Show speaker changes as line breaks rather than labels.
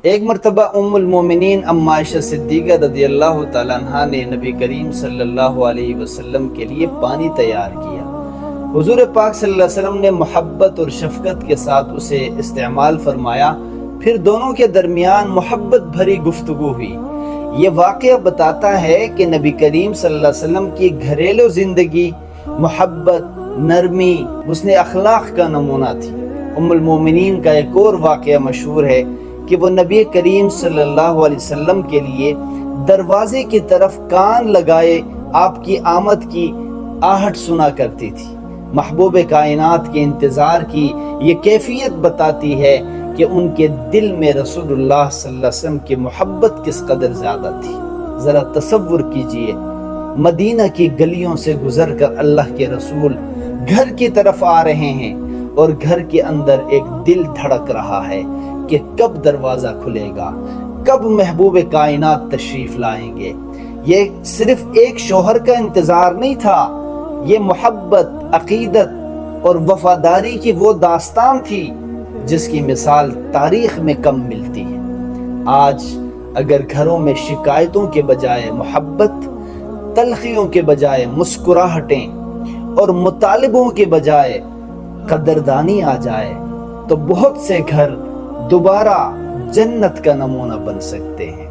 ایک مرتبہ ام المومنین ام عائشہ صدیقہ رضی اللہ تعالیٰ عنہا نے نبی کریم صلی اللہ علیہ وسلم کے لیے پانی تیار کیا۔ حضور پاک صلی اللہ علیہ وسلم نے محبت اور شفقت کے ساتھ اسے استعمال فرمایا، پھر دونوں کے درمیان محبت بھری گفتگو ہوئی۔ یہ واقعہ بتاتا ہے کہ نبی کریم صلی اللہ علیہ وسلم کی گھریلو زندگی محبت، نرمی، حسن اخلاق کا نمونہ تھی۔ ام المومنین کا ایک اور واقعہ مشہور ہے کہ وہ نبی کریم صلی اللہ علیہ وسلم کے لیے دروازے کی طرف کان لگائے آپ کی آمد کی آہٹ سنا کرتی تھی۔ محبوب کائنات کے انتظار کی یہ کیفیت بتاتی ہے کہ ان کے دل میں رسول اللہ صلی اللہ علیہ وسلم کی محبت کس قدر زیادہ تھی۔ ذرا تصور کیجئے، مدینہ کی گلیوں سے گزر کر اللہ کے رسول گھر کی طرف آ رہے ہیں اور گھر کے اندر ایک دل دھڑک رہا ہے کہ کب دروازہ کھلے گا، کب محبوب کائنات تشریف لائیں گے۔ یہ صرف ایک شوہر کا انتظار نہیں تھا، یہ محبت، عقیدت اور وفاداری کی وہ داستان تھی جس کی مثال تاریخ میں کم ملتی ہے۔ آج اگر گھروں میں شکایتوں کے بجائے محبت، تلخیوں کے بجائے مسکراہٹیں اور مطالبوں کے بجائے قدردانی آ جائے تو بہت سے گھر دوبارہ جنت کا نمونہ بن سکتے ہیں۔